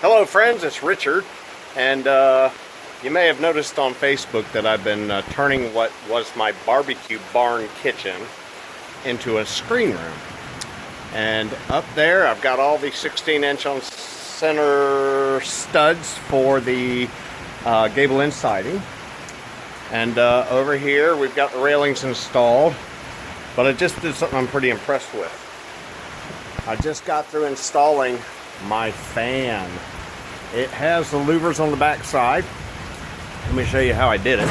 Hello friends, it's Richard, and you may have noticed on Facebook that I've been turning what was my barbecue barn kitchen into a screen room. And up there I've got all the 16-inch on center studs for the gable end siding. And over here we've got the railings installed, but I just did something I'm pretty impressed with. I just got through installing my fan. It has the louvers on the back side. Let me show you how I did it.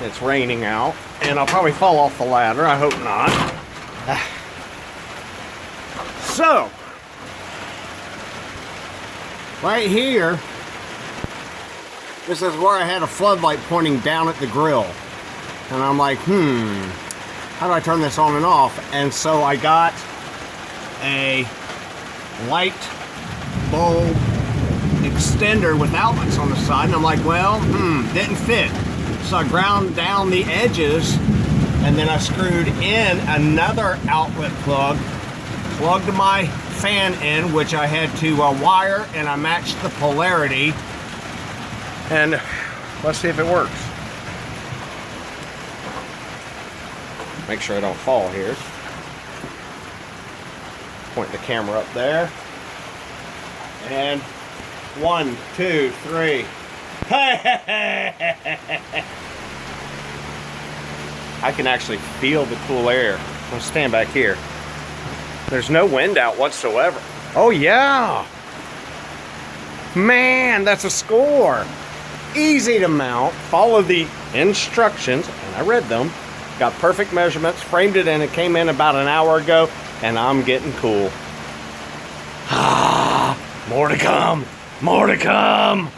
It's raining out, and I'll probably fall off the ladder. I hope not. So, right here, this is where I had a floodlight pointing down at the grill. And I'm like, how do I turn this on and off? And so I got a light bulb extender with outlets on the side, and I'm like, well, didn't fit. So I ground down the edges, and then I screwed in another outlet plug, plugged my fan in, which I had to wire, and I matched the polarity. And let's see if it works. Make sure I don't fall here. Point the camera up there. And 1, 2, 3. I can actually feel the cool air. I'll stand back here. There's no wind out whatsoever. Oh yeah! Man, that's a score! Easy to mount. Follow the instructions, and I read them. Got perfect measurements, framed it in. It came in about an hour ago, and I'm getting cool. More to come. More to come.